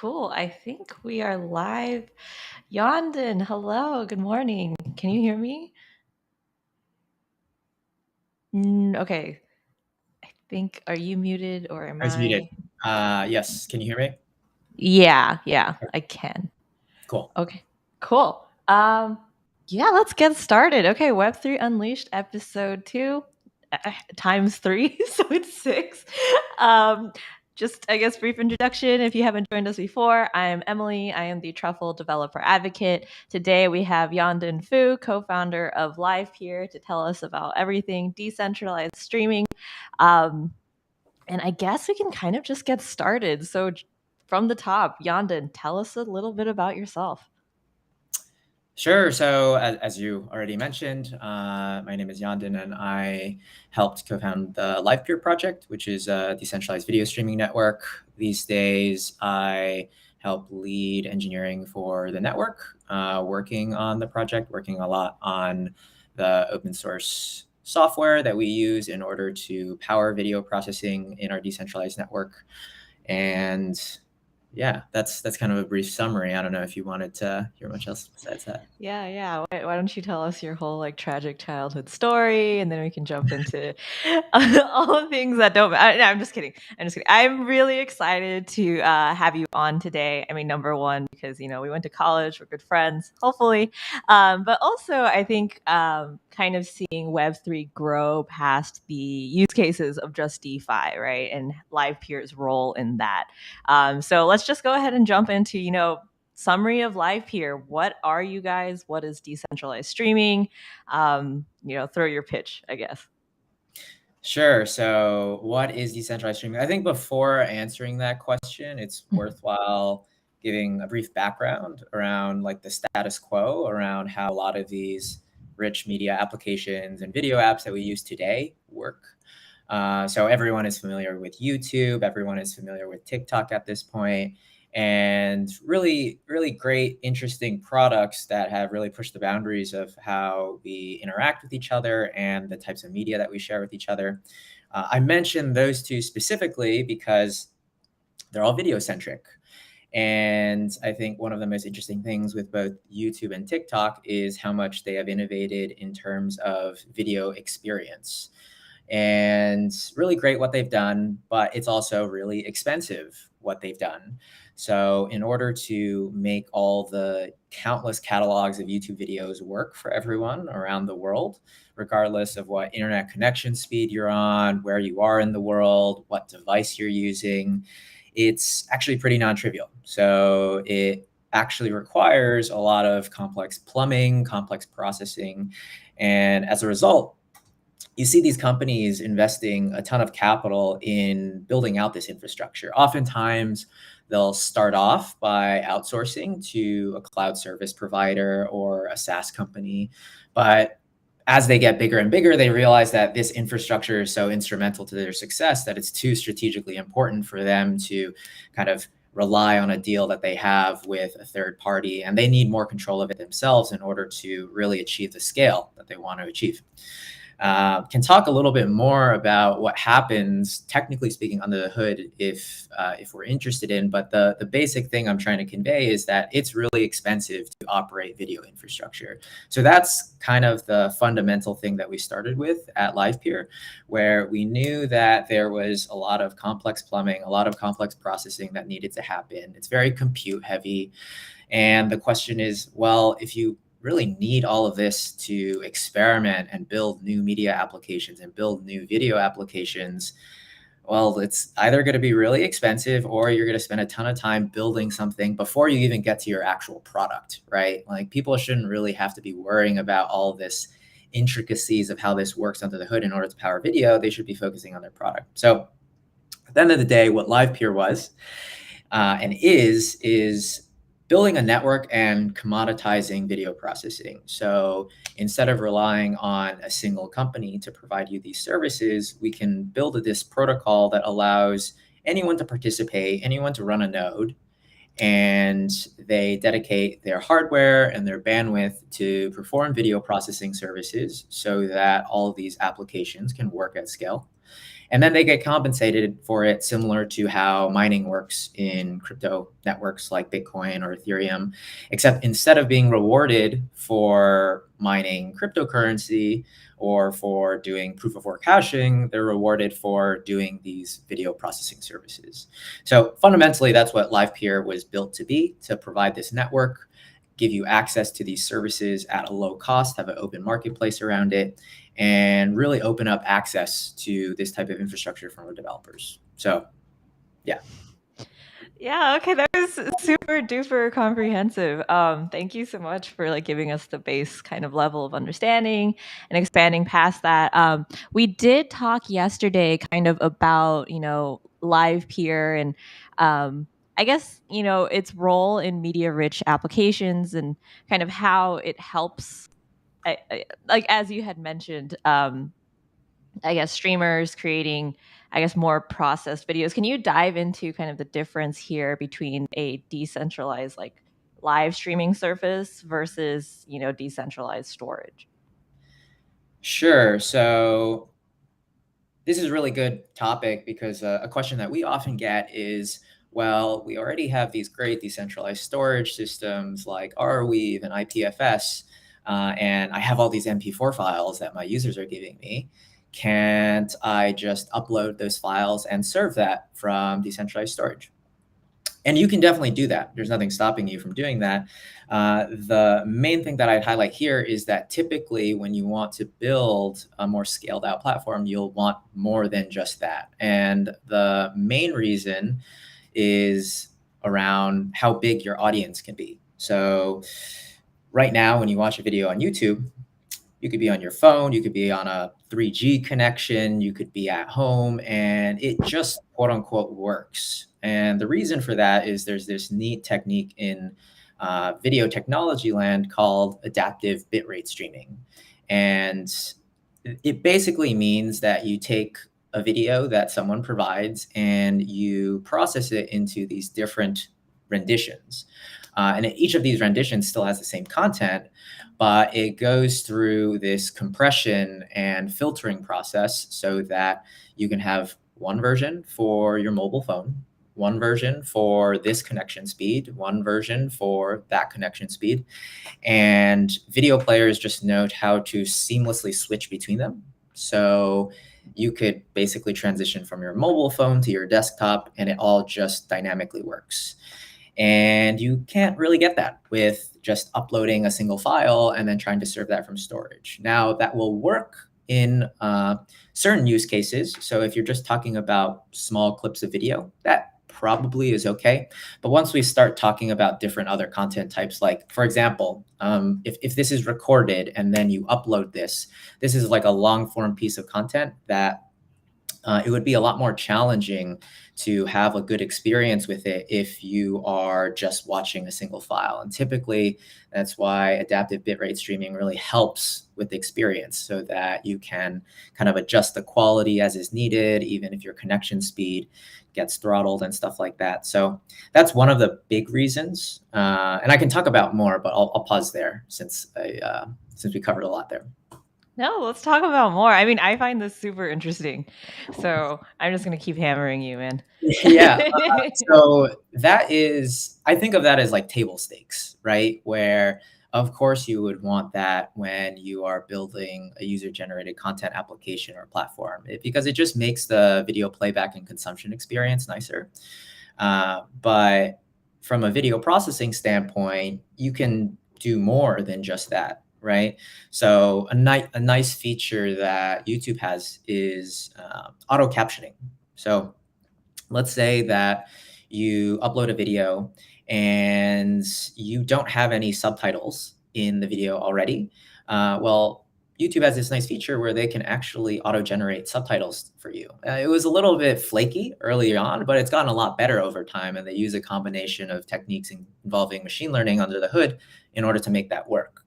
cool. I think we are live. Yondon, hello, good morning. Can you hear me? Okay. I think, are you muted or am I was muted. I? Yes. Can you hear me? Yeah, I can. Cool. Okay, cool. Yeah, let's get started. Okay, Web3 Unleashed episode 2 times 3, so it's 6. Um, just, I guess, brief introduction. If you haven't joined us before, I'm Emily. I am the Truffle Developer Advocate. Today we have Yondon Fu, co-founder of Livepeer, to tell us about everything decentralized streaming. Um, and I guess we can kind of just get started. So, from the top, Yondon, tell us a little bit about yourself. Sure. So, as you already mentioned, my name is Yondon, and I helped co-found the Livepeer project, which is a decentralized video streaming network. These days, I help lead engineering for the network, working on the project, working a lot on the open source software that we use in order to power video processing in our decentralized network. And yeah, that's kind of a brief summary. I don't know if you wanted to hear much else besides that. Yeah. Why don't you tell us your whole like tragic childhood story, and then we can jump into all the things that don't. No, I'm just kidding. I'm really excited to have you on today. I mean, number one, because we went to college, we're good friends, hopefully, but also I think kind of seeing Web3 grow past the use cases of just DeFi, right, and Livepeer's role in that. So let's just go ahead and jump into summary of Livepeer. What are you guys? What is decentralized streaming? Throw your pitch, I guess. Sure. So, what is decentralized streaming? I think before answering that question, it's worthwhile giving a brief background around like the status quo around how a lot of these rich media applications and video apps that we use today work. So everyone is familiar with YouTube. Everyone is familiar with TikTok at this point, and really, really great, interesting products that have really pushed the boundaries of how we interact with each other and the types of media that we share with each other. I mentioned those two specifically because they're all video centric. And I think one of the most interesting things with both YouTube and TikTok is how much they have innovated in terms of video experience. And really great what they've done, but it's also really expensive what they've done. So, in order to make all the countless catalogs of YouTube videos work for everyone around the world, regardless of what internet connection speed you're on, where you are in the world, what device you're using, it's actually pretty non-trivial. So, it actually requires a lot of complex plumbing, complex processing. And as a result, you see these companies investing a ton of capital in building out this infrastructure. Oftentimes, they'll start off by outsourcing to a cloud service provider or a SaaS company. But as they get bigger and bigger, they realize that this infrastructure is so instrumental to their success that it's too strategically important for them to kind of rely on a deal that they have with a third party. And they need more control of it themselves in order to really achieve the scale that they want to achieve. Can talk a little bit more about what happens, technically speaking, under the hood if we're interested in. But the basic thing I'm trying to convey is that it's really expensive to operate video infrastructure. So that's kind of the fundamental thing that we started with at Livepeer, where we knew that there was a lot of complex plumbing, a lot of complex processing that needed to happen. It's very compute heavy. And the question is, well, if you really need all of this to experiment and build new media applications and build new video applications, well, it's either going to be really expensive or you're going to spend a ton of time building something before you even get to your actual product, right? Like people shouldn't really have to be worrying about all this intricacies of how this works under the hood in order to power video. They should be focusing on their product. So at the end of the day, what Livepeer was and is building a network and commoditizing video processing. So instead of relying on a single company to provide you these services, we can build this protocol that allows anyone to participate, anyone to run a node, and they dedicate their hardware and their bandwidth to perform video processing services so that all of these applications can work at scale. And then they get compensated for it, similar to how mining works in crypto networks like Bitcoin or Ethereum, except instead of being rewarded for mining cryptocurrency or for doing proof of work hashing, they're rewarded for doing these video processing services. So fundamentally, that's what Livepeer was built to be, to provide this network, give you access to these services at a low cost, have an open marketplace around it, and really open up access to this type of infrastructure from our developers. So, yeah. Yeah, okay, that was super duper comprehensive. Thank you so much for like giving us the base kind of level of understanding and expanding past that. We did talk yesterday kind of about, Livepeer and I guess, its role in media-rich applications and kind of how it helps, like as you had mentioned, I guess streamers creating, I guess, more processed videos. Can you dive into kind of the difference here between a decentralized like live streaming service versus, decentralized storage? Sure. So this is a really good topic because a question that we often get is, well, we already have these great decentralized storage systems like Arweave and IPFS, and I have all these MP4 files that my users are giving me. Can't I just upload those files and serve that from decentralized storage? And you can definitely do that. There's nothing stopping you from doing that. The main thing that I'd highlight here is that typically when you want to build a more scaled out platform, you'll want more than just that. And the main reason is around how big your audience can be. So right now, when you watch a video on YouTube, you could be on your phone, you could be on a 3G connection, you could be at home, and it just quote unquote works. And the reason for that is there's this neat technique in video technology land called adaptive bitrate streaming. And it basically means that you take a video that someone provides and you process it into these different renditions. And each of these renditions still has the same content, but it goes through this compression and filtering process so that you can have one version for your mobile phone, one version for this connection speed, one version for that connection speed. And video players just know how to seamlessly switch between them. So you could basically transition from your mobile phone to your desktop, and it all just dynamically works. And you can't really get that with just uploading a single file and then trying to serve that from storage. Now, that will work in certain use cases. So if you're just talking about small clips of video, that probably is okay. But once we start talking about different other content types, like, for example, if this is recorded and then you upload this is like a long form piece of content that it would be a lot more challenging to have a good experience with it if you are just watching a single file. And typically, that's why adaptive bitrate streaming really helps with the experience so that you can kind of adjust the quality as is needed, even if your connection speed gets throttled and stuff like that. So that's one of the big reasons. And I can talk about more, but I'll pause there since we covered a lot there. No, let's talk about more. I mean, I find this super interesting. So I'm just going to keep hammering you, man. Yeah. So that is, I think of that as like table stakes, right? Where, of course, you would want that when you are building a user-generated content application or platform, because it just makes the video playback and consumption experience nicer. But from a video processing standpoint, you can do more than just that, right? So a nice feature that YouTube has is auto captioning. So let's say that you upload a video and you don't have any subtitles in the video already. Well, YouTube has this nice feature where they can actually auto-generate subtitles for you. It was a little bit flaky early on, but it's gotten a lot better over time, and they use a combination of techniques involving machine learning under the hood in order to make that work.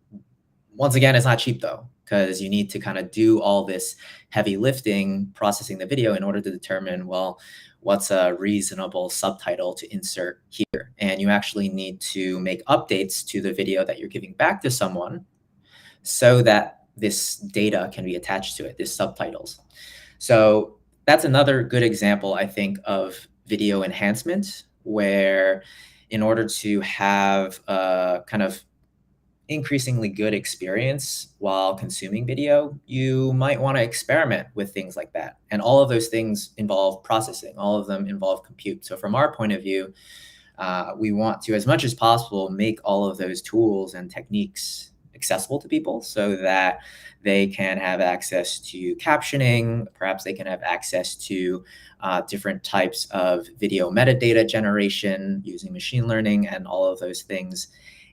Once again, it's not cheap though, because you need to kind of do all this heavy lifting, processing the video in order to determine, well, what's a reasonable subtitle to insert here. And you actually need to make updates to the video that you're giving back to someone so that this data can be attached to it, these subtitles. So that's another good example, I think, of video enhancement, where in order to have a kind of increasingly good experience while consuming video, you might want to experiment with things like that. And all of those things involve processing, all of them involve compute. So from our point of view, we want to, as much as possible, make all of those tools and techniques accessible to people so that they can have access to captioning, perhaps they can have access to different types of video metadata generation using machine learning and all of those things.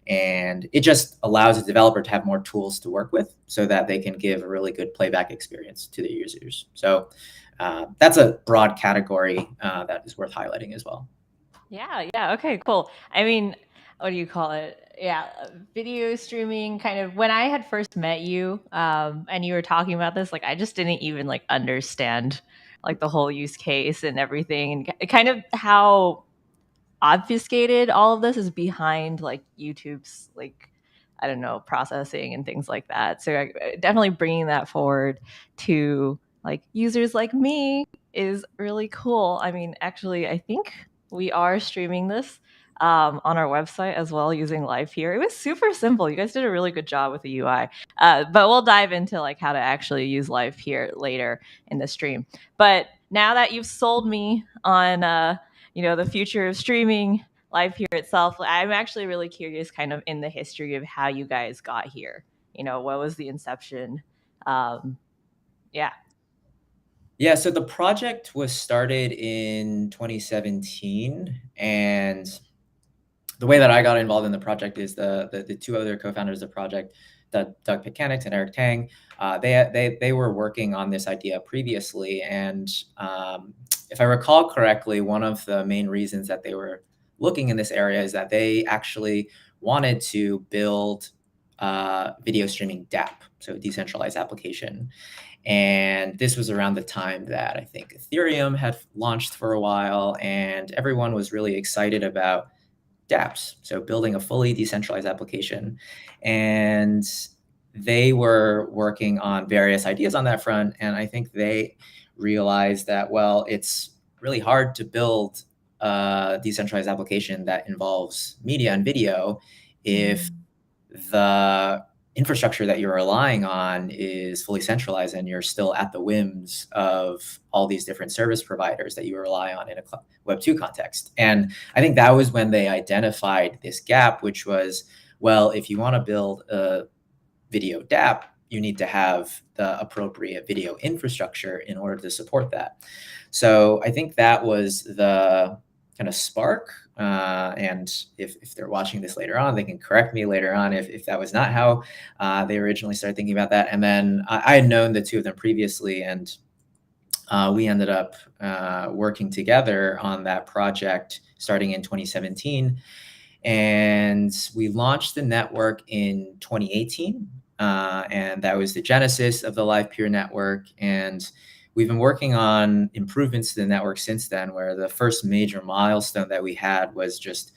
And it just allows a developer to have more tools to work with so that they can give a really good playback experience to their users. So that's a broad category that is worth highlighting as well. Yeah, okay, cool. I mean, what do you call it? Yeah, video streaming kind of when I had first met you, and you were talking about this, like I just didn't even like understand like the whole use case and everything and kind of how obfuscated all of this is behind like YouTube's like I don't know processing and things like that. So definitely bringing that forward to like users like me is really cool. I mean, actually, I think we are streaming this on our website as well using Livepeer. It was super simple. You guys did a really good job with the UI. But we'll dive into like how to actually use Livepeer later in the stream. But now that you've sold me on the future of streaming, Livepeer itself, I'm actually really curious kind of in the history of how you guys got here. What was the inception? Um, yeah. Yeah, so the project was started in 2017, and the way that I got involved in the project is the two other co-founders of the project, Doug Pitcanics and Eric Tang. They were working on this idea previously, and if I recall correctly, one of the main reasons that they were looking in this area is that they actually wanted to build video streaming DApp, so decentralized application. And this was around the time that I think Ethereum had launched for a while, and everyone was really excited about dApps, so building a fully decentralized application. And they were working on various ideas on that front. And I think they realized that, well, it's really hard to build a decentralized application that involves media and video if the infrastructure that you're relying on is fully centralized and you're still at the whims of all these different service providers that you rely on in a Web2 context. And I think that was when they identified this gap, which was, well, if you want to build a video DApp, you need to have the appropriate video infrastructure in order to support that. So I think that was the kind of spark. And if they're watching this later on, they can correct me later on if that was not how they originally started thinking about that. And then I had known the two of them previously, and we ended up working together on that project starting in 2017. And we launched the network in 2018. And that was the genesis of the Livepeer network. And we've been working on improvements to the network since then, where the first major milestone that we had was just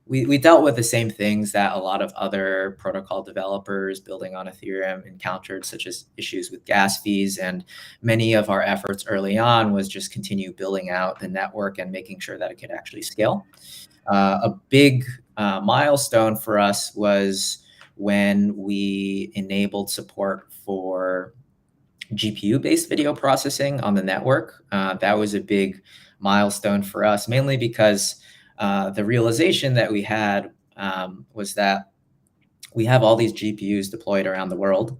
we dealt with the same things that a lot of other protocol developers building on Ethereum encountered, such as issues with gas fees. And many of our efforts early on was just continue building out the network and making sure that it could actually scale. A big milestone for us was when we enabled support for GPU-based video processing on the network. That was a big milestone for us, mainly because the realization that we had was that we have all these GPUs deployed around the world.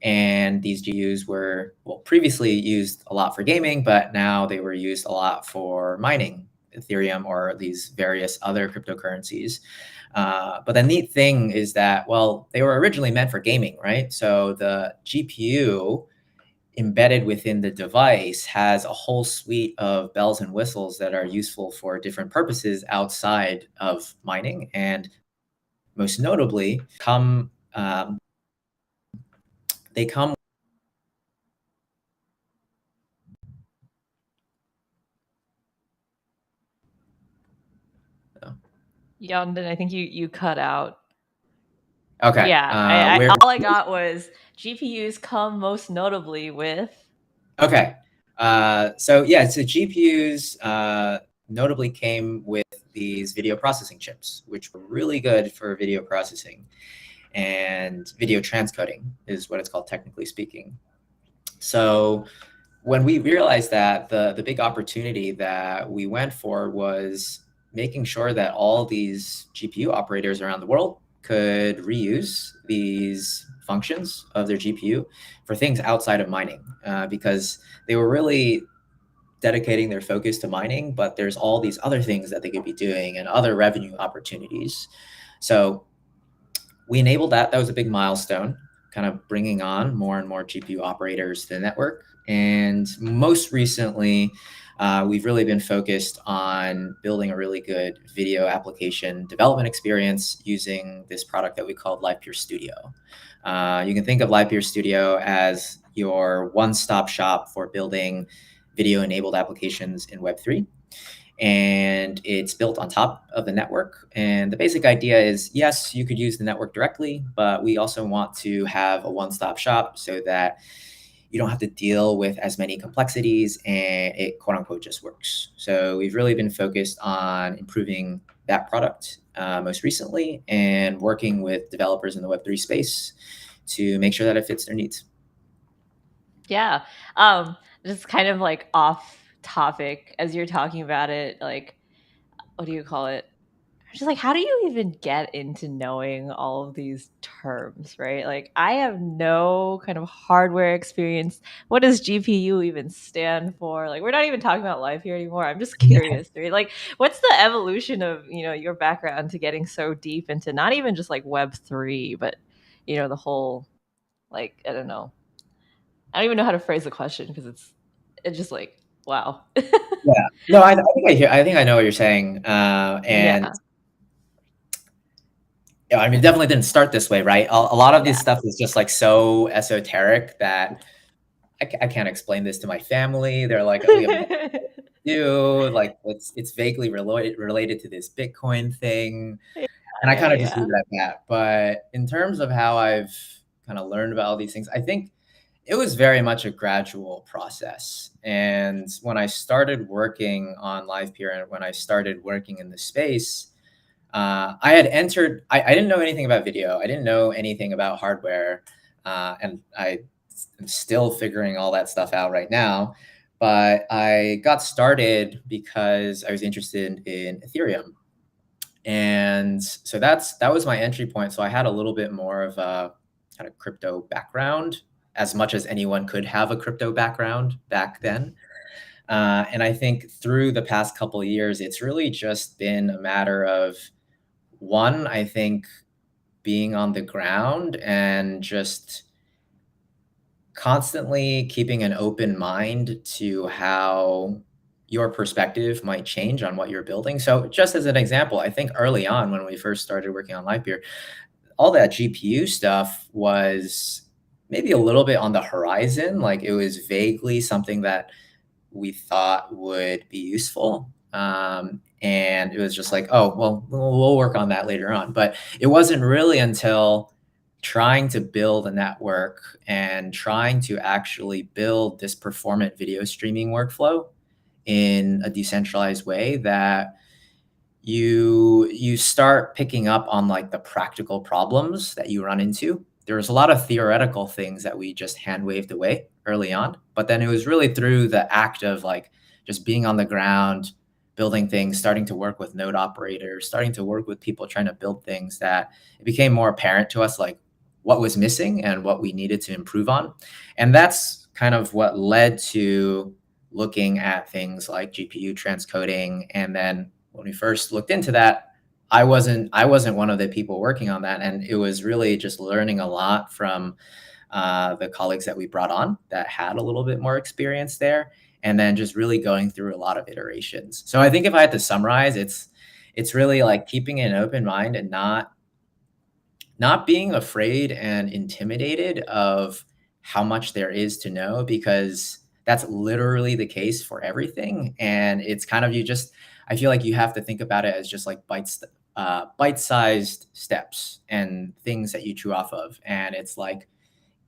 And these GPUs were previously used a lot for gaming, but now they were used a lot for mining Ethereum or these various other cryptocurrencies. But the neat thing is that, well, they were originally meant for gaming, right? So the GPU embedded within the device has a whole suite of bells and whistles that are useful for different purposes outside of mining. And most notably, they come. Yondon, I think you cut out. Okay. Yeah, Where? all I got was GPUs come most notably with. Okay. So GPUs notably came with these video processing chips, which were really good for video processing, and video transcoding is what it's called, technically speaking. So when we realized that, the big opportunity that we went for was making sure that all these GPU operators around the world could reuse these functions of their GPU for things outside of mining, because they were really dedicating their focus to mining, but there's all these other things that they could be doing and other revenue opportunities. So we enabled that. That was a big milestone, kind of bringing on more and more GPU operators to the network. And most recently, we've really been focused on building a really good video application development experience using this product that we called Livepeer Studio. You can think of Livepeer Studio as your one-stop shop for building video-enabled applications in Web3. And it's built on top of the network. And the basic idea is, yes, you could use the network directly, but we also want to have a one-stop shop so that you don't have to deal with as many complexities, and it quote unquote just works. So we've really been focused on improving that product most recently, and working with developers in the Web3 space to make sure that it fits their needs. Yeah. Just kind of like off topic as you're talking about it, like, what do you call it? Just like, how do you even get into knowing all of these terms, right? Like, I have no kind of hardware experience. What does GPU even stand for? Like, we're not even talking about life here anymore. I'm just curious, right? Like, what's the evolution of, your background to getting so deep into not even just like Web3, but, the whole, like, I don't know. I don't even know how to phrase the question because it's just like, wow. Yeah. No, I think I hear. I think I know what you're saying. And Yeah. yeah, I mean, it definitely didn't start this way, right? A lot of Yeah. this stuff is just like so esoteric that I can't explain this to my family. They're like, we have no idea. Like, it's vaguely related to this Bitcoin thing, and I Yeah, kind of just yeah. leave it at that. But in terms of how I've kind of learned about all these things, I think it was very much a gradual process. And when I started working on Livepeer and when I started working in the space, I had entered, I didn't know anything about video. I didn't know anything about hardware. And I'm still figuring all that stuff out right now. But I got started because I was interested in Ethereum. And so that was my entry point. So I had a little bit more of a kind of crypto background, as much as anyone could have a crypto background back then. And I think through the past couple of years, it's really just been a matter of, one, I think, being on the ground and just constantly keeping an open mind to how your perspective might change on what you're building. So just as an example, I think early on when we first started working on Livepeer, all that GPU stuff was maybe a little bit on the horizon. Like, it was vaguely something that we thought would be useful. And it was just like, oh, well, we'll work on that later on. But it wasn't really until trying to build a network and trying to actually build this performant video streaming workflow in a decentralized way that you start picking up on like the practical problems that you run into. There was a lot of theoretical things that we just hand waved away early on, but then it was really through the act of like just being on the ground, building things, starting to work with node operators, starting to work with people trying to build things, that it became more apparent to us like what was missing and what we needed to improve on. And that's kind of what led to looking at things like GPU transcoding. And then when we first looked into that, I wasn't one of the people working on that, and it was really just learning a lot from the colleagues that we brought on that had a little bit more experience there, and then just really going through a lot of iterations. So I think if I had to summarize, it's really like keeping an open mind and not being afraid and intimidated of how much there is to know, because that's literally the case for everything. And it's kind of, I feel like you have to think about it as just like bite-sized steps and things that you chew off of. And it's like,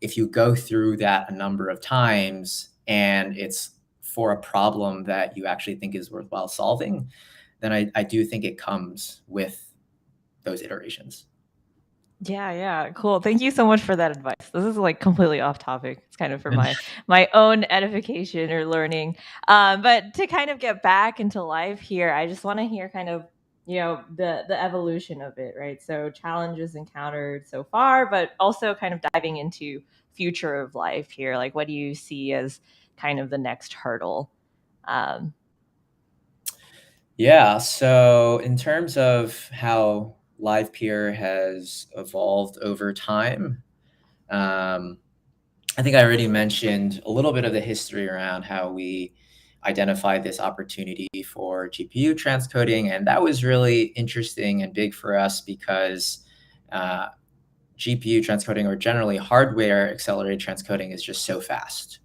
if you go through that a number of times and it's for a problem that you actually think is worthwhile solving, then I do think it comes with those iterations. Yeah, cool. Thank you so much for that advice. This is like completely off topic. It's kind of for my own edification or learning. But to kind of get back into life here, I just want to hear kind of, the evolution of it, right? So challenges encountered so far, but also kind of diving into future of life here. Like, what do you see as kind of the next hurdle? Um, Yeah. So in terms of how Livepeer has evolved over time, um, I think I already mentioned a little bit of the history around how we identified this opportunity for GPU transcoding. And that was really interesting and big for us because uh, GPU transcoding, or generally hardware accelerated transcoding, is just so fast.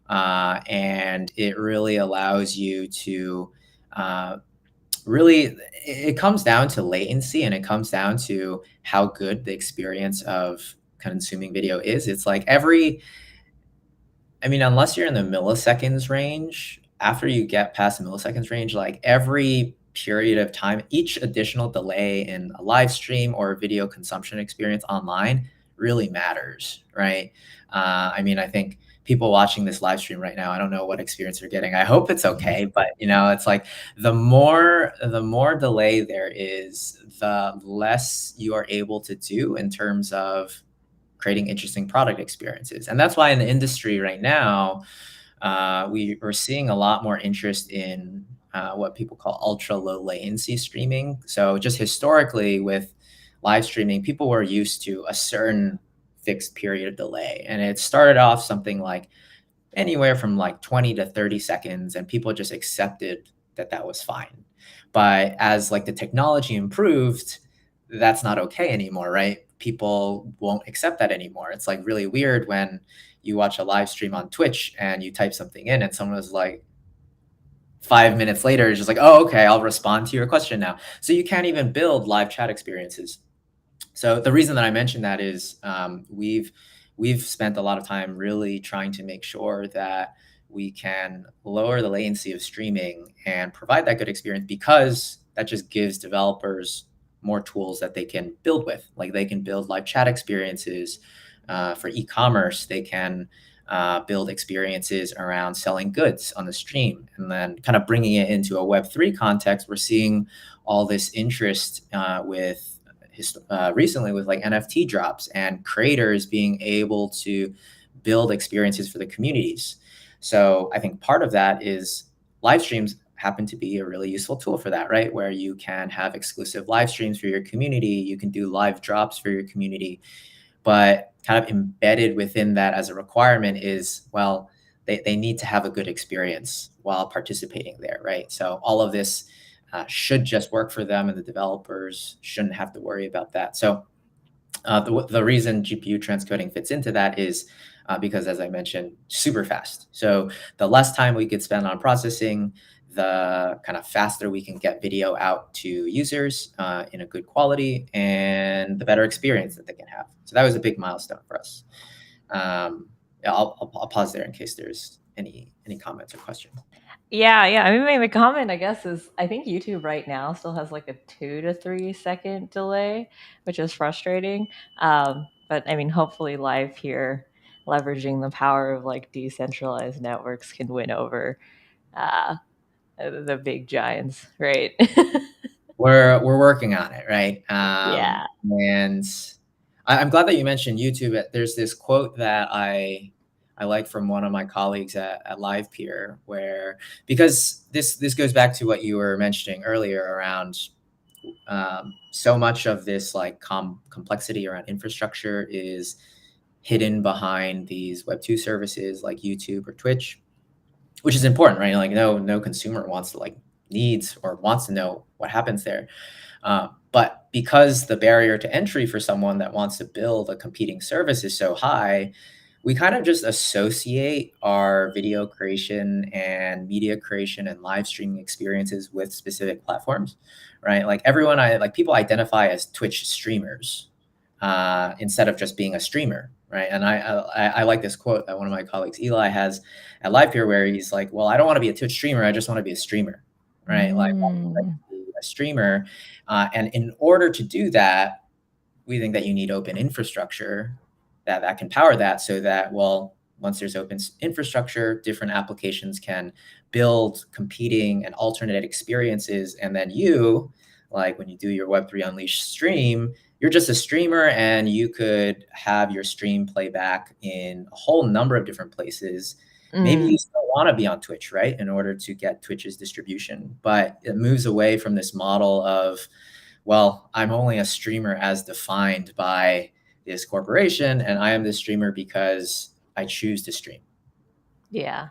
And it really allows you to really, it comes down to latency, and it comes down to how good the experience of consuming video is. It's like unless you're in the milliseconds range, after you get past the milliseconds range, like every period of time, each additional delay in a live stream or video consumption experience online really matters, right? I think people watching this live stream right now, I don't know what experience they're getting. I hope it's okay, but it's like the more delay there is, the less you are able to do in terms of creating interesting product experiences. And that's why in the industry right now, we're seeing a lot more interest in what people call ultra low latency streaming. So just historically with live streaming, people were used to a certain fixed period of delay. And it started off something like anywhere from like 20 to 30 seconds, and people just accepted that that was fine. But as like the technology improved, that's not okay anymore, right? People won't accept that anymore. It's like really weird when you watch a live stream on Twitch and you type something in and someone was like 5 minutes later, it's just like, oh, okay, I'll respond to your question now. So you can't even build live chat experiences. So the reason that I mentioned that is we've spent a lot of time really trying to make sure that we can lower the latency of streaming and provide that good experience, because that just gives developers more tools that they can build with. Like they can build live chat experiences for e-commerce. They can build experiences around selling goods on the stream, and then kind of bringing it into a Web3 context. We're seeing all this interest recently with like NFT drops and creators being able to build experiences for the communities. So I think part of that is live streams happen to be a really useful tool for that, right? Where you can have exclusive live streams for your community, you can do live drops for your community, but kind of embedded within that as a requirement is, well, they need to have a good experience while participating there, right? So all of this should just work for them, and the developers shouldn't have to worry about that. So the reason GPU transcoding fits into that is because, as I mentioned, super fast. So the less time we could spend on processing, the kind of faster we can get video out to users in a good quality, and the better experience that they can have. So that was a big milestone for us. Yeah, I'll pause there in case there's any comments or questions. Yeah. I mean, my comment, I guess, is I think YouTube right now still has like a 2 to 3 second delay, which is frustrating. But I mean, hopefully, Livepeer, leveraging the power of like decentralized networks, can win over uh, the big giants, right? We're working on it, right? Yeah. And I'm glad that you mentioned YouTube. There's this quote that I like from one of my colleagues at Livepeer, where, because this goes back to what you were mentioning earlier around so much of this like complexity around infrastructure is hidden behind these Web2 services like YouTube or Twitch, which is important, right? Like no consumer wants to like needs or wants to know what happens there. But because the barrier to entry for someone that wants to build a competing service is so high, we kind of just associate our video creation and media creation and live streaming experiences with specific platforms, right? Like people identify as Twitch streamers instead of just being a streamer, right? And I like this quote that one of my colleagues, Eli, has at Livepeer, where he's like, well, I don't want to be a Twitch streamer. I just want to be a streamer, right? Like, a streamer. And in order to do that, we think that you need open infrastructure that can power that, so that, well, once there's open infrastructure, different applications can build competing and alternate experiences. And then you, like when you do your Web3 Unleashed stream, you're just a streamer and you could have your stream playback in a whole number of different places. Maybe you still want to be on Twitch, right, in order to get Twitch's distribution. But it moves away from this model of, well, I'm only a streamer as defined by this corporation, and I am this streamer because I choose to stream. Yeah.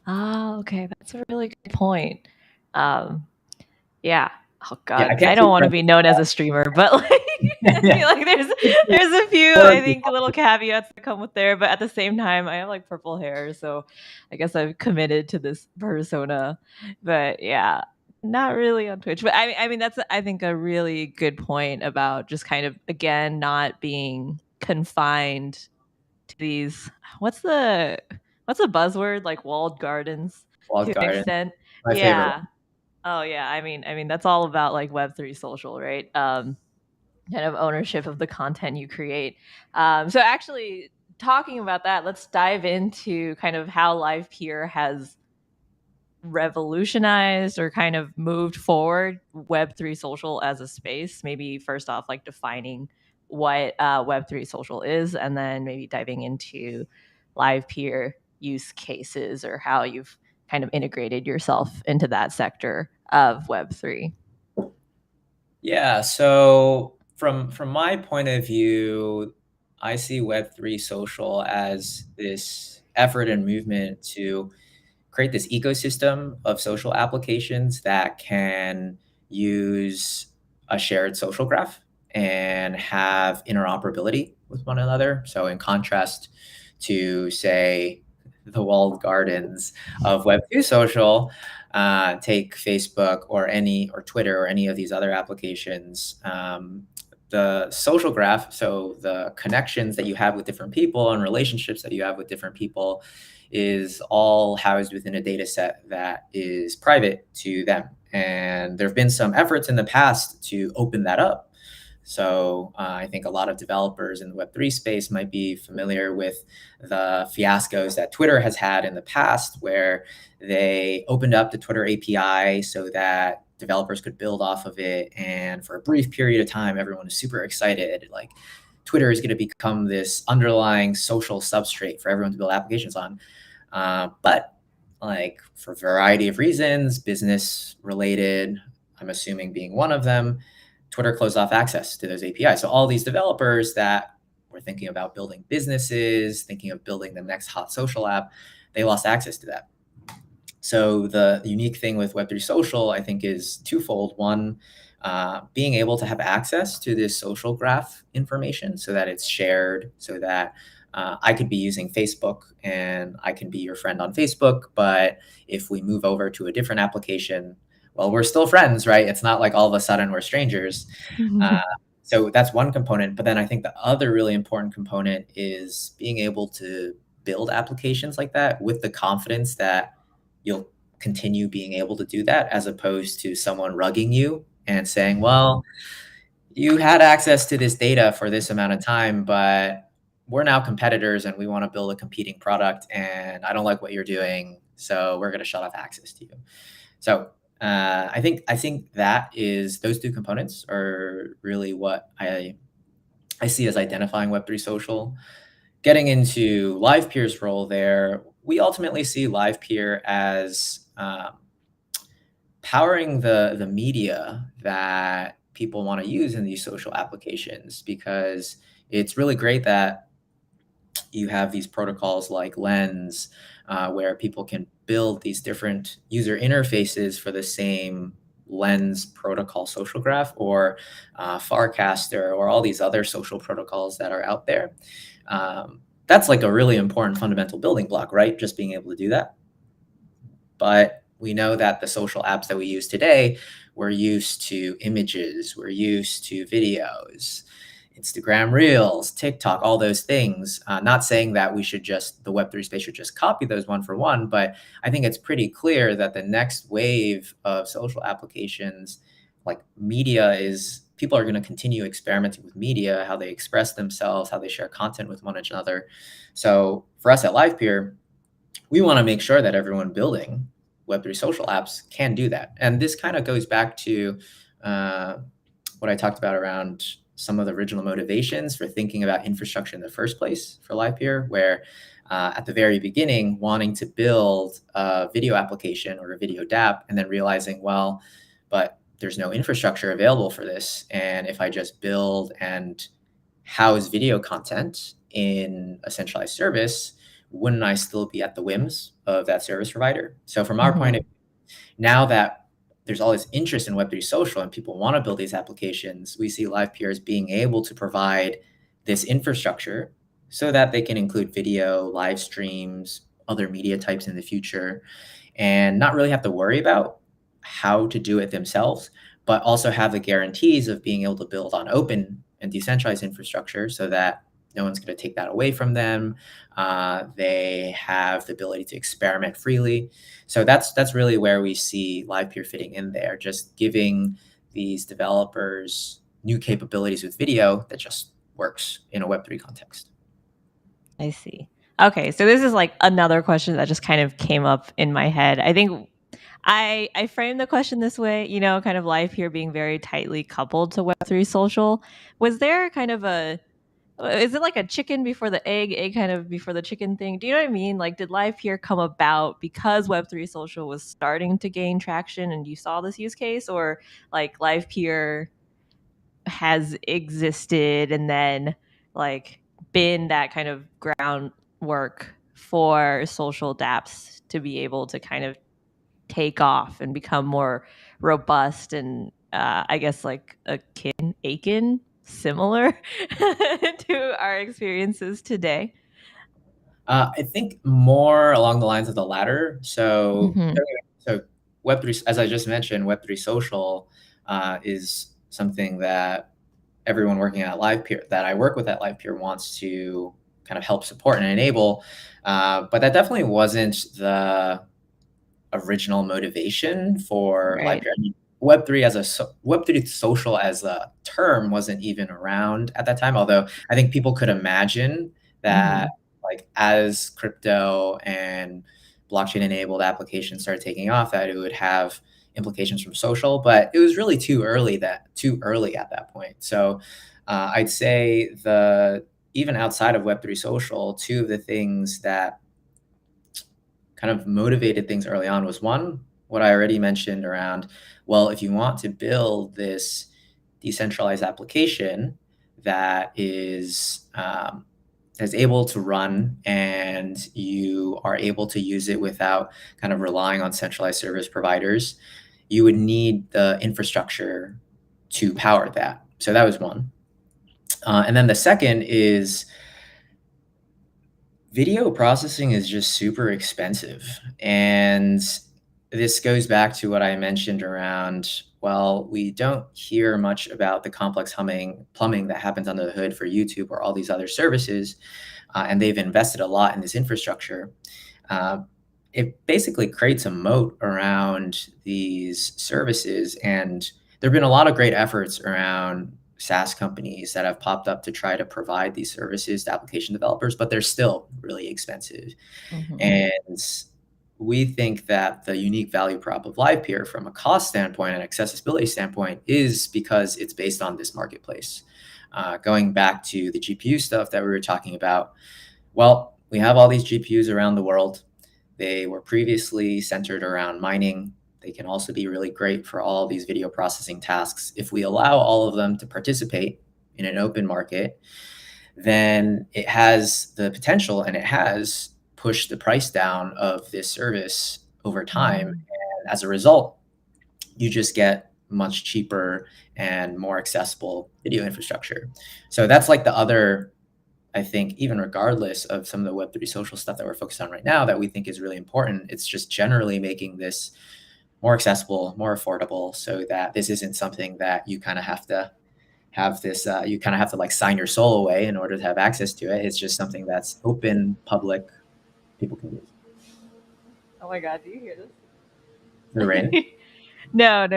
Okay. That's a really good point. Yeah. Oh God, Yeah, I don't want to be known as a streamer, but like, I feel like there's a few, I think, little caveats that come with there. But at the same time, I have like purple hair, so I guess I've committed to this persona. But yeah, not really on Twitch. But I mean, that's, I think, a really good point about just kind of, again, not being confined to these. What's the buzzword, like walled gardens to Walled an garden, extent? my favorite Yeah. one. Oh yeah, I mean that's all about like Web3 social, right? Kind of ownership of the content you create. So actually, talking about that, let's dive into kind of how Livepeer has revolutionized or kind of moved forward Web3 social as a space. Maybe first off, like defining what Web3 social is, and then maybe diving into Livepeer use cases or how you've kind of integrated yourself into that sector of Web3. Yeah, so from my point of view, I see Web3 social as this effort and movement to create this ecosystem of social applications that can use a shared social graph and have interoperability with one another. So in contrast to, say, the walled gardens of Web2 social, take Facebook or Twitter or any of these other applications, the social graph, so the connections that you have with different people and relationships that you have with different people, is all housed within a data set that is private to them. And there have been some efforts in the past to open that up. So I think a lot of developers in the Web3 space might be familiar with the fiascos that Twitter has had in the past, where they opened up the Twitter API so that developers could build off of it. And for a brief period of time, everyone was super excited. Like, Twitter is going to become this underlying social substrate for everyone to build applications on. But like, for a variety of reasons, business related, I'm assuming being one of them, Twitter closed off access to those APIs. So all these developers that were thinking about building businesses, thinking of building the next hot social app, they lost access to that. So the unique thing with Web3 social, I think, is twofold. One, being able to have access to this social graph information so that it's shared, so that I could be using Facebook and I can be your friend on Facebook, but if we move over to a different application, well, we're still friends, right? It's not like all of a sudden we're strangers. So that's one component. But then I think the other really important component is being able to build applications like that with the confidence that you'll continue being able to do that, as opposed to someone rugging you and saying, well, you had access to this data for this amount of time, but we're now competitors and we want to build a competing product, and I don't like what you're doing, so we're going to shut off access to you. So I think that is, those two components are really what I see as identifying Web3 social. Getting into Livepeer's role there, we ultimately see Livepeer as powering the media that people want to use in these social applications, because it's really great that you have these protocols like Lens, where people can build these different user interfaces for the same Lens protocol social graph, or Farcaster, or all these other social protocols that are out there. That's like a really important fundamental building block, right? Just being able to do that. But we know that the social apps that we use today, we're used to images, we're used to videos. Instagram Reels, TikTok, all those things. Not saying that the Web3 space should just copy those one for one, but I think it's pretty clear that the next wave of social applications, like media, is people are going to continue experimenting with media, how they express themselves, how they share content with one another. So for us at Livepeer, we want to make sure that everyone building Web3 social apps can do that. And this kind of goes back to what I talked about around some of the original motivations for thinking about infrastructure in the first place for Livepeer, where at the very beginning, wanting to build a video application or a video dApp, and then realizing, well, but there's no infrastructure available for this. And if I just build and house video content in a centralized service, wouldn't I still be at the whims of that service provider? So from our point of view, now that there's all this interest in Web3 social and people want to build these applications, we see Livepeer as being able to provide this infrastructure so that they can include video, live streams, other media types in the future, and not really have to worry about how to do it themselves, but also have the guarantees of being able to build on open and decentralized infrastructure so that no one's going to take that away from them. They have the ability to experiment freely. So that's really where we see Livepeer fitting in there, just giving these developers new capabilities with video that just works in a Web3 context. I see. Okay, so this is like another question that just kind of came up in my head. I think I framed the question this way, you know, kind of Livepeer being very tightly coupled to Web3 social. Was there kind of is it like a chicken before the egg kind of before the chicken thing? Do you know what I mean? Like, did Livepeer come about because Web3 social was starting to gain traction and you saw this use case, or like Livepeer has existed and then like been that kind of groundwork for social dApps to be able to kind of take off and become more robust and I guess like akin similar to our experiences today? I think more along the lines of the latter. Mm-hmm. So Web3, as I just mentioned, Web3 social is something that everyone working at Livepeer, that I work with at Livepeer, wants to kind of help support and enable. But that definitely wasn't the original motivation for Right. Livepeer. I mean, Web3 social as a term wasn't even around at that time. Although I think people could imagine that, like, as crypto and blockchain enabled applications started taking off, that it would have implications from social. But it was really too early at that point. So I'd say even outside of Web3 social, two of the things that kind of motivated things early on was, one, what I already mentioned around, well, if you want to build this decentralized application that is able to run and you are able to use it without kind of relying on centralized service providers, you would need the infrastructure to power that. So that was one. And then the second is, video processing is just super expensive. And this goes back to what I mentioned around, well, we don't hear much about the complex plumbing that happens under the hood for YouTube or all these other services. And they've invested a lot in this infrastructure. It basically creates a moat around these services. And there have been a lot of great efforts around SaaS companies that have popped up to try to provide these services to application developers, but they're still really expensive. And we think that the unique value prop of Livepeer from a cost standpoint and accessibility standpoint is because it's based on this marketplace. Going back to the GPU stuff that we were talking about, well, we have all these GPUs around the world. They were previously centered around mining. They can also be really great for all these video processing tasks. If we allow all of them to participate in an open market, then it has the potential, and it has pushed the price down of this service over time. And as a result, you just get much cheaper and more accessible video infrastructure. So that's like the other, I think, even regardless of some of the Web3 social stuff that we're focused on right now, that we think is really important. It's just generally making this more accessible, more affordable, so that this isn't something that you kind of have to have this, you kind of have to like sign your soul away in order to have access to it. It's just something that's open, public, people can use. Oh my God, do you hear The rain. this? No.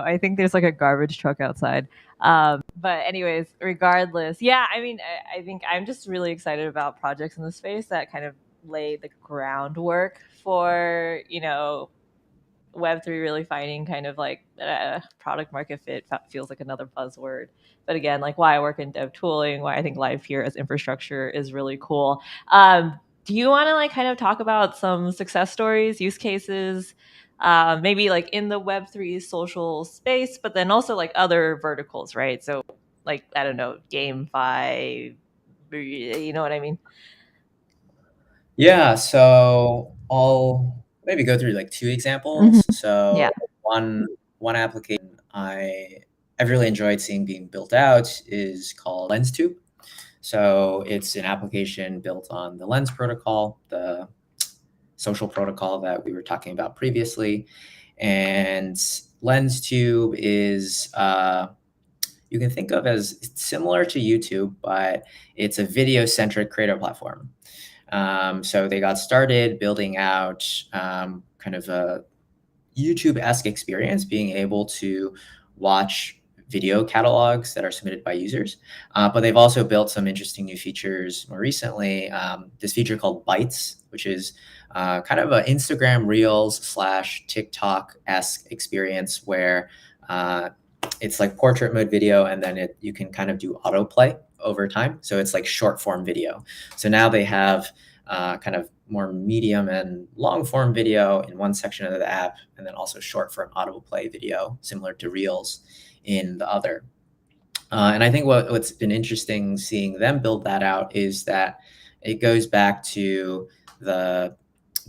I think there's like a garbage truck outside. But anyways, regardless, yeah, I mean, I think I'm just really excited about projects in the space that kind of lay the groundwork for, Web3 really finding kind of like product market fit feels like another buzzword. But again, like why I work in dev tooling, why I think Livepeer as infrastructure is really cool. Do you want to like kind of talk about some success stories, use cases, maybe like in the Web3 social space, but then also like other verticals, right? So like, I don't know, GameFi, you know what I mean? Yeah, so I'll maybe go through like two Mhm. examples. So Yeah. one application I've really enjoyed seeing being built out is called LensTube. So it's an application built on the Lens protocol, the social protocol that we were talking about previously. And LensTube is you can think of as similar to YouTube, but it's a video-centric creator platform. So they got started building out kind of a YouTube-esque experience, being able to watch video catalogs that are submitted by users. But they've also built some interesting new features more recently. This feature called Bytes, which is kind of an Instagram Reels slash TikTok-esque experience where it's like portrait mode video, and then you can kind of do autoplay over time. So it's like short form video. So now they have kind of more medium and long form video in one section of the app, and then also short form autoplay video, similar to Reels, in the other. And I think what's been interesting seeing them build that out is that it goes back to the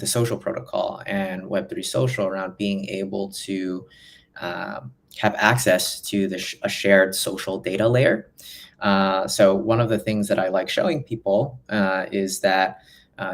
social protocol and Web3 social around being able to have access to a shared social data layer. So one of the things that I like showing people is that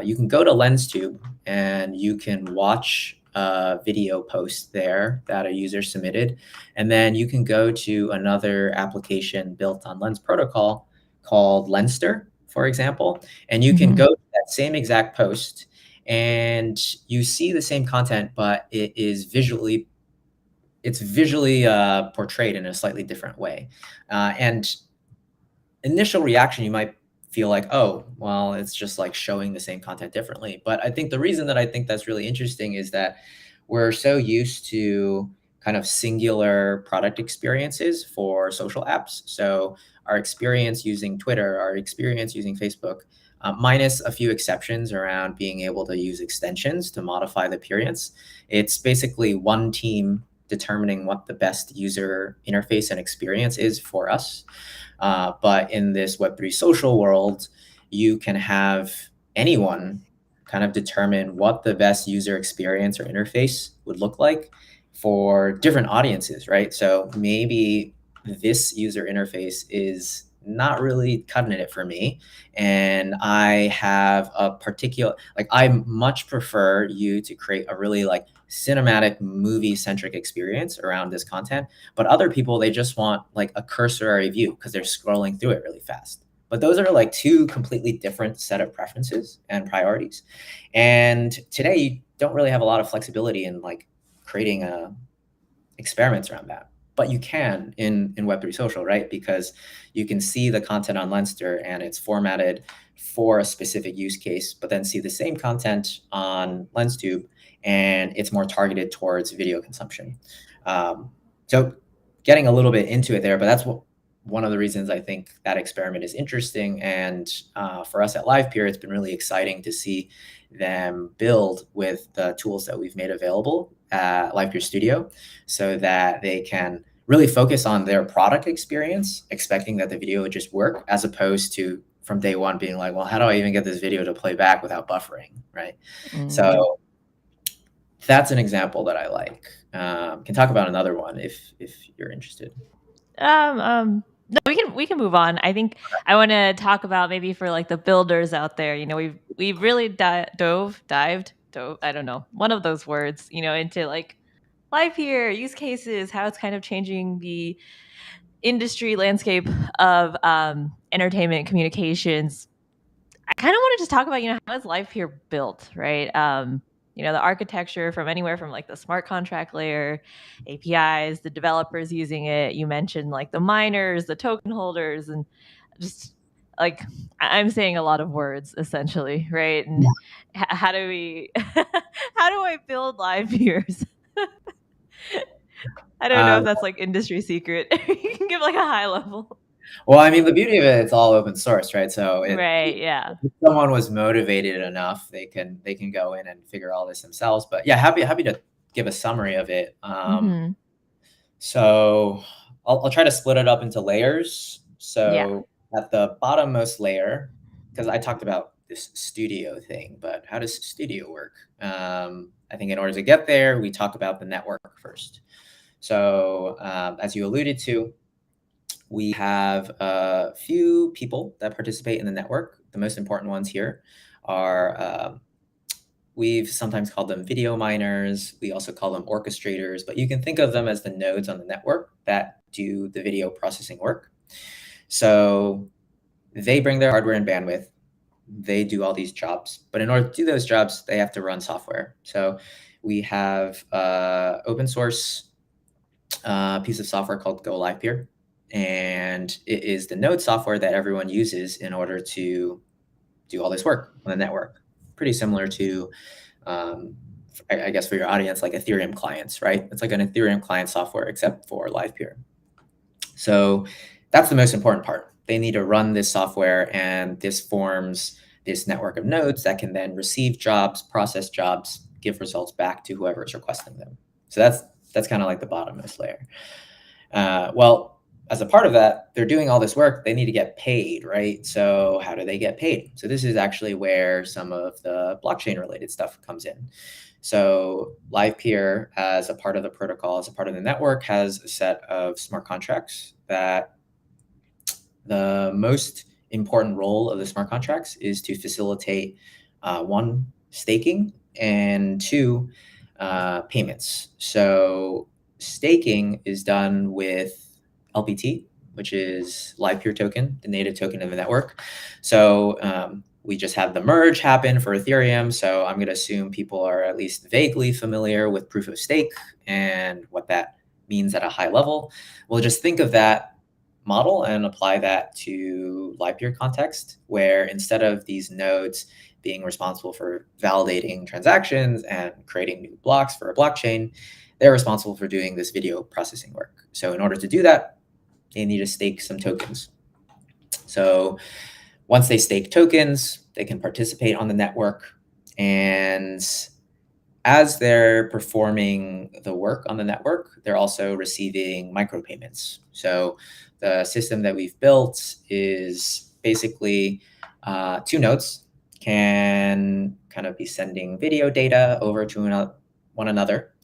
you can go to LensTube and you can watch a video post there that a user submitted. And then you can go to another application built on Lens protocol called Lenster, for example, and you can Mhm. go to that same exact post and you see the same content, but it's visually portrayed in a slightly different way. And initial reaction, you might feel like, oh, well, it's just like showing the same content differently. But I think the reason that I think that's really interesting is that we're so used to kind of singular product experiences for social apps. So our experience using Twitter, our experience using Facebook, minus a few exceptions around being able to use extensions to modify the appearance, it's basically one team determining what the best user interface and experience is for us. But in this Web3 social world, you can have anyone kind of determine what the best user experience or interface would look like for different audiences, right? So maybe this user interface is not really cutting it for me. And I have a particular, like, I much prefer you to create a really like cinematic movie centric experience around this content. But other people, they just want like a cursory view because they're scrolling through it really fast. But those are like two completely different set of preferences and priorities. And today you don't really have a lot of flexibility in like creating experiments around that. But you can in Web3 social, right? Because you can see the content on Lenster and it's formatted for a specific use case, but then see the same content on LensTube and it's more targeted towards video consumption. So getting a little bit into it there, but that's one of the reasons I think that experiment is interesting. And for us at Livepeer, it's been really exciting to see them build with the tools that we've made available at Livepeer Studio so that they can really focus on their product experience, expecting that the video would just work, as opposed to from day one being like, well, how do I even get this video to play back without buffering, right? Mm. So that's an example that I like. Can talk about another one if you're interested. No, we can move on. I think I want to talk about maybe for like the builders out there. We've really dove. I don't know, one of those words. Into like life here, use cases, how it's kind of changing the industry landscape of entertainment communications, I kind of wanted to talk about, how is Livepeer built, right? The architecture from anywhere from like the smart contract layer, APIs, the developers using it. You mentioned like the miners, the token holders, and just like I'm saying a lot of words essentially, right? And how do we, how do I build Livepeers? I don't know Um, if that's like industry secret. You can give like a high level. well, I mean, the beauty of it, it's all open source, right? So Right. Yeah. if someone was motivated enough, they can go in and figure all this themselves. But yeah, happy to give a summary of it. Mm-hmm. So I'll try to split it up into layers. Yeah. So at the bottommost layer, because I talked about this studio thing, but how does studio work? I think in order to get there, we talk about the network first. So as you alluded to, we have a few people that participate in the network. The most important ones here are we've sometimes called them video miners. We also call them orchestrators, but you can think of them as the nodes on the network that do the video processing work. So they bring their hardware and bandwidth. They do all these jobs, but in order to do those jobs, they have to run software. So we have open source piece of software called Go Livepeer, and it is the node software that everyone uses in order to do all this work on the network. Pretty similar to, I guess for your audience, like Ethereum clients, right? It's like an Ethereum client software except for Livepeer. So that's the most important part. They need to run this software, and this forms this network of nodes that can then receive jobs, process jobs, give results back to whoever is requesting them. So that's kind of like the bottommost layer. Well, as a part of that, they're doing all this work. They need to get paid, right? So how do they get paid? So this is actually where some of the blockchain related stuff comes in. So Livepeer, as a part of the protocol, as a part of the network, has a set of smart contracts that the most important role of the smart contracts is to facilitate one, staking, and two, payments. So staking is done with LPT, which is Livepeer token, the native token of the network. So we just had the merge happen for Ethereum. So I'm going to assume people are at least vaguely familiar with proof of stake and what that means at a high level. We'll just think of that model and apply that to Livepeer context, where instead of these nodes being responsible for validating transactions and creating new blocks for a blockchain, they're responsible for doing this video processing work. So in order to do that, they need to stake some tokens. So once they stake tokens, they can participate on the network. And as they're performing the work on the network, they're also receiving micropayments. So the system that we've built is basically two nodes can kind of be sending video data over to one another.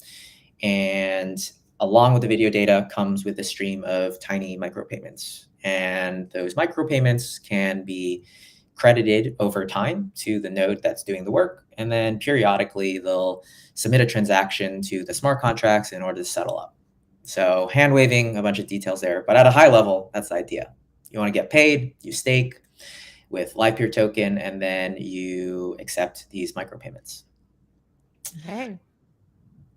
And along with the video data comes with a stream of tiny micropayments. And those micropayments can be credited over time to the node that's doing the work. And then periodically they'll submit a transaction to the smart contracts in order to settle up. So hand waving a bunch of details there, but at a high level, that's the idea. You want to get paid, you stake with Livepeer token, and then you accept these micropayments. Okay.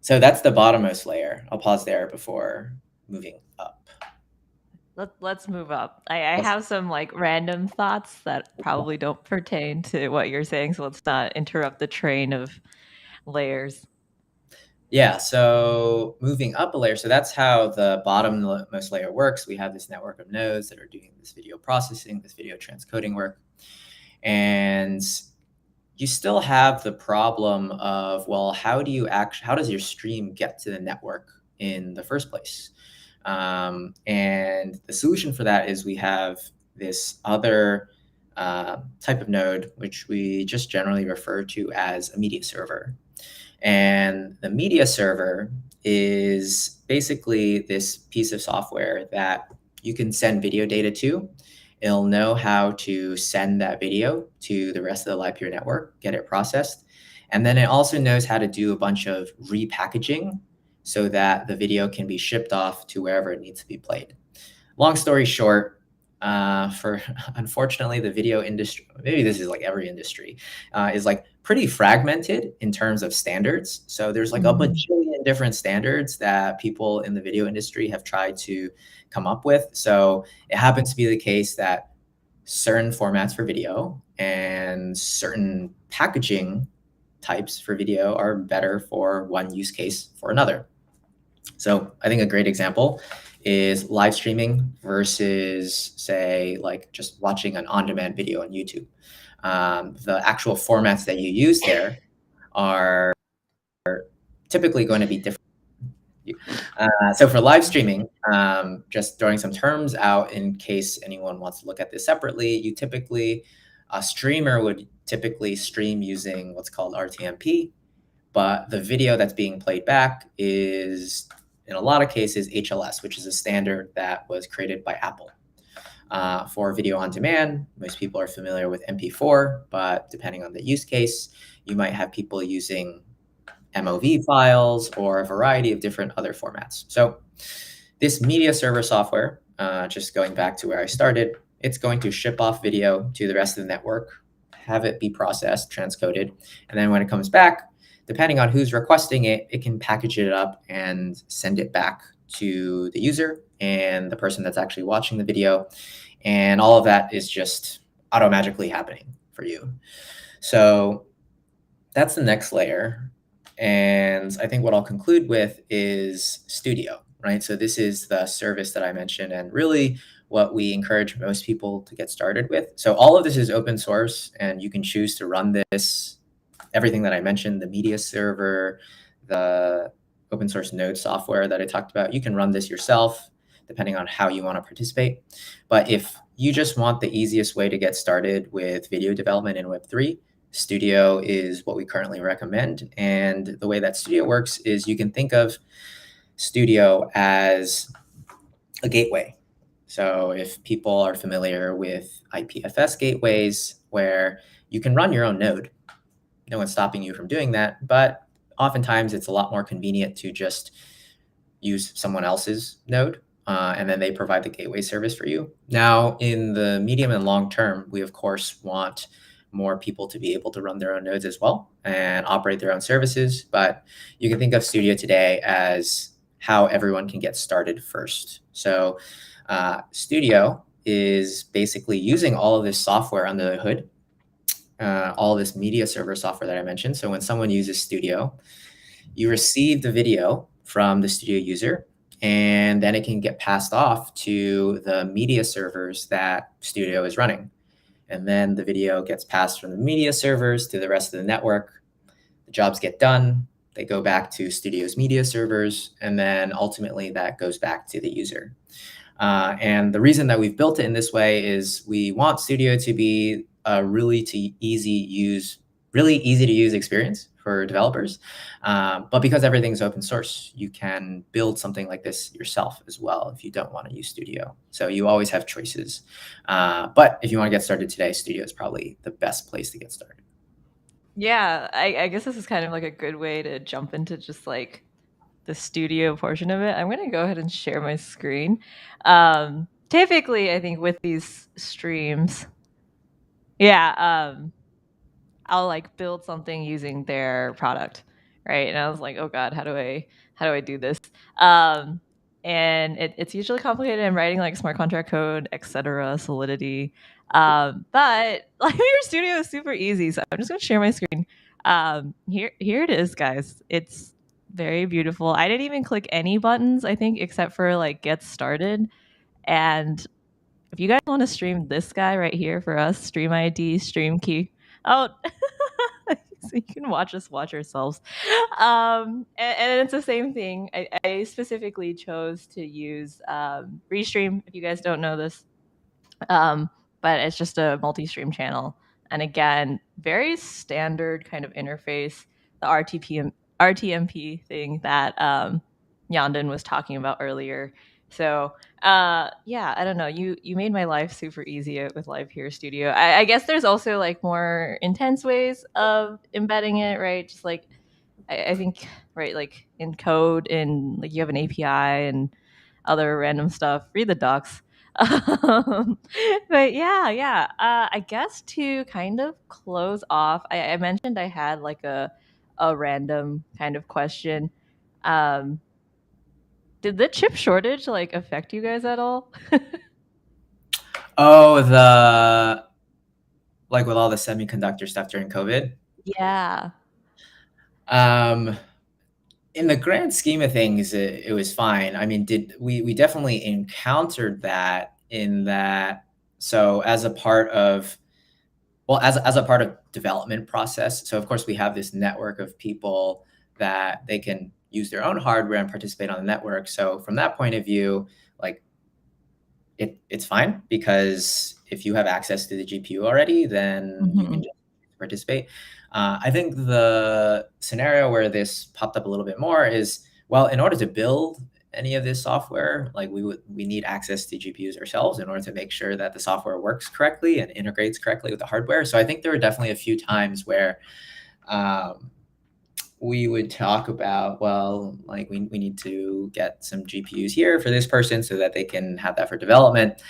So that's the bottommost layer. I'll pause there before moving up. Let's move up. I have some like random thoughts that probably don't pertain to what you're saying, so let's not interrupt the train of layers. Yeah, so moving up a layer, so that's how the bottommost layer works. We have this network of nodes that are doing this video processing, this video transcoding work. And you still have the problem of, well, how does your stream get to the network in the first place? And the solution for that is we have this other type of node, which we just generally refer to as a media server. And the media server is basically this piece of software that you can send video data to. It'll know how to send that video to the rest of the Livepeer network, get it processed. And then it also knows how to do a bunch of repackaging so that the video can be shipped off to wherever it needs to be played. long story short, for unfortunately the video industry, maybe this is like every industry, is like pretty fragmented in terms of standards. So there's like a bajillion different standards that people in the video industry have tried to come up with. So it happens to be the case that certain formats for video and certain packaging types for video are better for one use case for another. So I think a great example is live streaming versus, say, like just watching an on-demand video on YouTube. The actual formats that you use there are typically going to be different. So for live streaming, just throwing some terms out in case anyone wants to look at this separately, a streamer would typically stream using what's called RTMP, but the video that's being played back is, in a lot of cases, HLS, which is a standard that was created by Apple. For video on demand, most people are familiar with MP4, but depending on the use case, you might have people using MOV files or a variety of different other formats. So this media server software, just going back to where I started, it's going to ship off video to the rest of the network, have it be processed, transcoded, and then when it comes back, depending on who's requesting it, it can package it up and send it back to the user and the person that's actually watching the video. And all of that is just automatically happening for you. So that's the next layer. And I think what I'll conclude with is Studio, right? So this is the service that I mentioned and really what we encourage most people to get started with. So all of this is open source and you can choose to run this, everything that I mentioned, the media server, the open source node software that I talked about, you can run this yourself depending on how you want to participate. But if you just want the easiest way to get started with video development in Web3, Studio is what we currently recommend. And the way that Studio works is you can think of Studio as a gateway. So if people are familiar with IPFS gateways, where you can run your own node, no one's stopping you from doing that, but oftentimes it's a lot more convenient to just use someone else's node, and then they provide the gateway service for you. Now, in the medium and long term, we of course want more people to be able to run their own nodes as well and operate their own services. But you can think of Studio today as how everyone can get started first. So Studio is basically using all of this software under the hood, all this media server software that I mentioned. So when someone uses Studio, you receive the video from the Studio user, and then it can get passed off to the media servers that Studio is running. And then the video gets passed from the media servers to the rest of the network. The jobs get done. They go back to Studio's media servers, and then ultimately that goes back to the user. And the reason that we've built it in this way is we want Studio to be a really easy to use experience for developers. But because everything's open source, you can build something like this yourself as well if you don't want to use Studio. So you always have choices. But if you want to get started today, Studio is probably the best place to get started. Yeah, I guess this is kind of like a good way to jump into just like the Studio portion of it. I'm going to go ahead and share my screen. Typically, I think with these streams, I'll like build something using their product, right? And I was like, oh God, how do I do this? And it's usually complicated. I'm writing like smart contract code, etc., Solidity. But like your Studio is super easy, so I'm just gonna share my screen. Here it is, guys. It's very beautiful. I didn't even click any buttons, I think, except for like get started. And if you guys want to stream this guy right here for us, stream ID, stream key. Oh, so you can watch us watch ourselves. And it's the same thing. I specifically chose to use Restream, if you guys don't know this. But it's just a multi-stream channel. And again, very standard kind of interface, the RTMP thing that Yondon was talking about earlier. So yeah, I don't know. You made my life super easy with Livepeer Studio. I guess there's also like more intense ways of embedding it, right? Just like I think right, like in code and like you have an API and other random stuff. Read the docs. Um, but yeah. I guess to kind of close off, I mentioned I had like a random kind of question. Um, did the chip shortage like affect you guys at all? Oh, the like with all the semiconductor stuff during COVID. Yeah. Um, in the grand scheme of things, it was fine. I mean, did we definitely encountered that in that. So as a part of well, as a part of development process. So of course we have this network of people that they can use their own hardware and participate on the network. So from that point of view, like it's fine because if you have access to the GPU already, then you can Mhm. just participate. I think the scenario where this popped up a little bit more is, well, in order to build any of this software, like we need access to GPUs ourselves in order to make sure that the software works correctly and integrates correctly with the hardware. So I think there were definitely a few times where um, we would talk about, well, like we need to get some GPUs here for this person so that they can have that for development.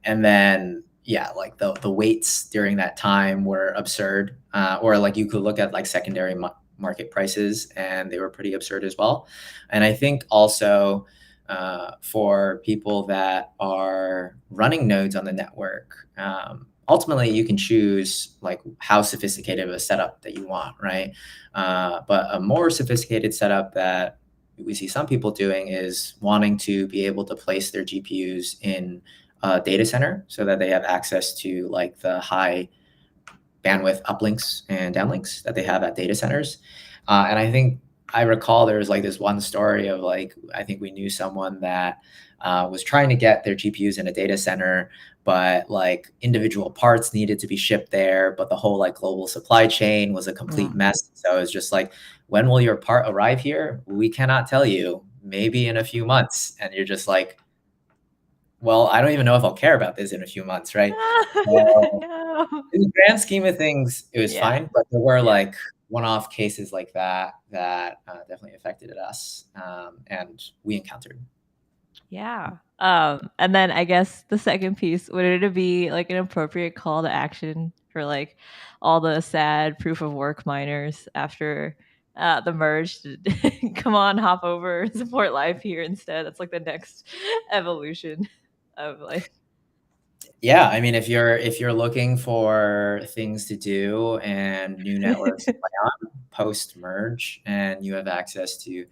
And then, yeah, like the weights during that time were absurd. Or like you could look at like secondary market prices and they were pretty absurd as well. And I think also for people that are running nodes on the network, ultimately you can choose like how sophisticated of a setup that you want, right? But a more sophisticated setup that we see some people doing is wanting to be able to place their GPUs in a data center so that they have access to like the high bandwidth uplinks and downlinks that they have at data centers. And I think I recall there was like this one story of like, I think we knew someone that was trying to get their GPUs in a data center, but like individual parts needed to be shipped there, but the whole like global supply chain was a complete Mm. mess. So it was just like, when will your part arrive here? We cannot tell you. Maybe in a few months. And you're just like, well, I don't even know if I'll care about this in a few months, right? So No. in the grand scheme of things, it was Yeah. fine, but there were Yeah. like one-off cases like that that definitely affected us, and we encountered. Yeah. And then I guess the second piece, would it be like an appropriate call to action for like all the sad proof of work miners after the merge to come on, hop over and support live here instead? That's like the next evolution of like Yeah, I mean, if you're looking for things to do and new networks to play on post merge, and you have access to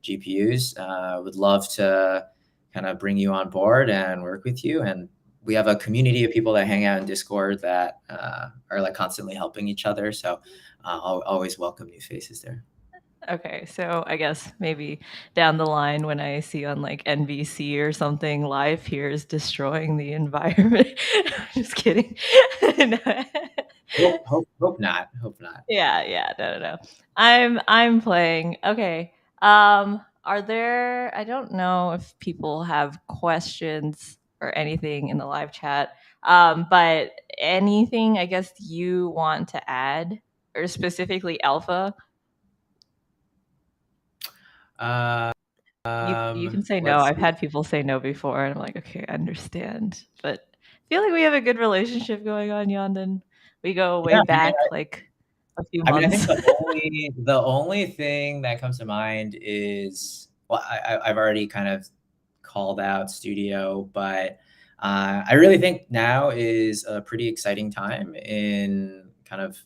GPUs, would love to kind of bring you on board and work with you. And we have a community of people that hang out in Discord that are like constantly helping each other. So I'll always welcome new faces there. Okay, so I guess maybe down the line when I see on like NBC or something, live here is destroying the environment. Just kidding. No. Hope not. Hope not. Yeah, no. I'm playing. Okay. Are there, I don't know if people have questions or anything in the live chat. But anything I guess you want to add or specifically alpha? Uh, You can say no. let's I've see. had people say no before, and I'm like, okay, I understand. But I feel like we have a good relationship going on, Yondon. We go way Yeah, back, like a few I think months. the only thing that comes to mind is, well, I've already kind of called out studio, but I really think now is a pretty exciting time in kind of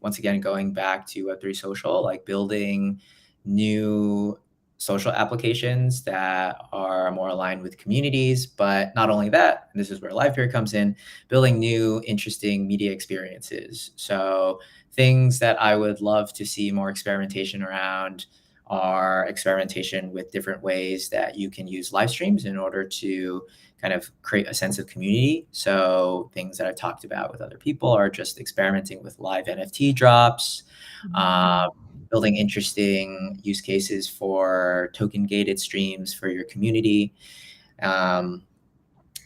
once again going back to Web3 social, like building new social applications that are more aligned with communities. But not only that, and this is where Livepeer comes in, building new interesting media experiences. So things that I would love to see more experimentation around are experimentation with different ways that you can use live streams in order to kind of create a sense of community. So things that I've talked about with other people are just experimenting with live NFT drops, Mm. uh, building interesting use cases for token gated streams for your community. Um,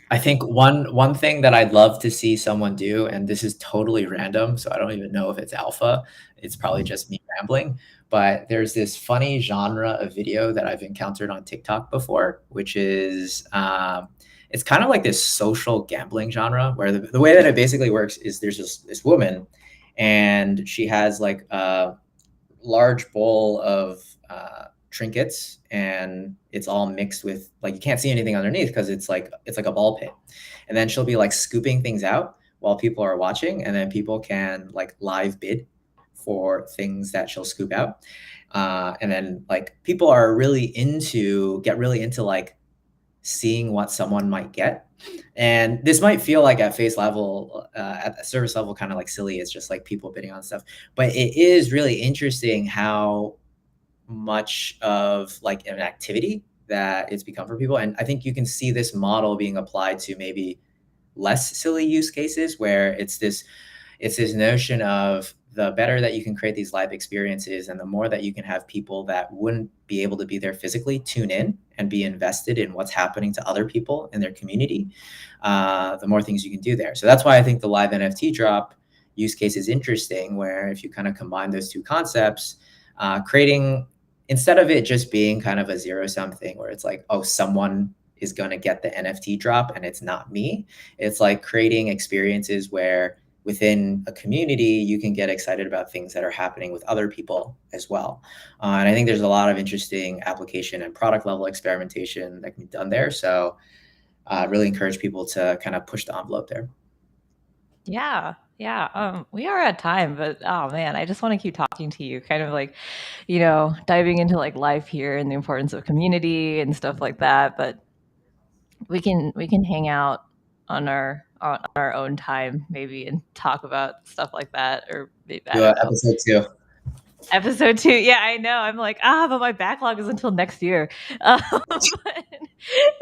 I think one thing that I'd love to see someone do, and this is totally random, so I don't even know if it's alpha. It's probably just me rambling. But there's this funny genre of video that I've encountered on TikTok before, which is it's kind of like this social gambling genre where the way that it basically works is there's this woman, and she has like a large bowl of trinkets, and it's all mixed with, like, you can't see anything underneath because it's like a ball pit, and then she'll be like scooping things out while people are watching, and then people can like live bid for things that she'll scoop out, and then like people are get really into like seeing what someone might get. And this might feel like at face level, at the service level, kind of like silly. It's just like people bidding on stuff. But it is really interesting how much of like an activity that it's become for people. And I think you can see this model being applied to maybe less silly use cases where it's this notion of the better that you can create these live experiences and the more that you can have people that wouldn't be able to be there physically tune in and be invested in what's happening to other people in their community, the more things you can do there. So that's why I think the live NFT drop use case is interesting, where if you kind of combine those two concepts, creating, instead of it just being kind of a zero sum thing where it's like, oh, someone is going to get the NFT drop and it's not me. It's like creating experiences where within a community, you can get excited about things that are happening with other people as well. And I think there's a lot of interesting application and product level experimentation that can be done there. So I really encourage people to kind of push the envelope there. Yeah. Yeah. We are at time, but oh man, I just want to keep talking to you, kind of like, diving into like life here and the importance of community and stuff like that. But we can hang out on our own time maybe and talk about stuff like that, or maybe, I Do don't know. episode 2. Episode 2. Yeah, I know. I'm like, but my backlog is until next year. But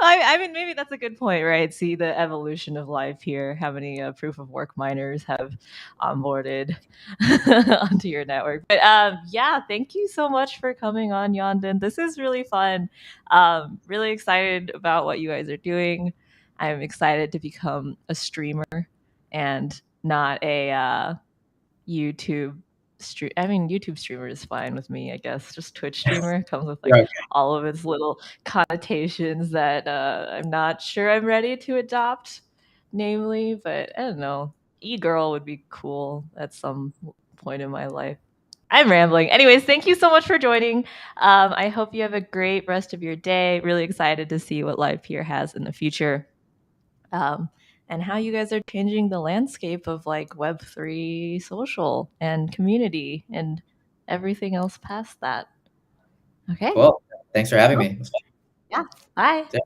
I mean, maybe that's a good point, right? See the evolution of life here. How many proof of work miners have onboarded onto your network? But yeah, thank you so much for coming on, Yondon. This is really fun. Really excited about what you guys are doing. I'm excited to become a streamer and not a YouTube stream. I mean, YouTube streamer is fine with me, I guess. Just Twitch streamer comes with like Right. all of its little connotations that I'm not sure I'm ready to adopt. Namely, but I don't know. E-girl would be cool at some point in my life. I'm rambling. Anyways, thank you so much for joining. I hope you have a great rest of your day. Really excited to see what Livepeer has in the future. And how you guys are changing the landscape of like Web3 social and community and everything else past that. Okay. Cool. Thanks for having Cool. me. Yeah. Bye. Yeah.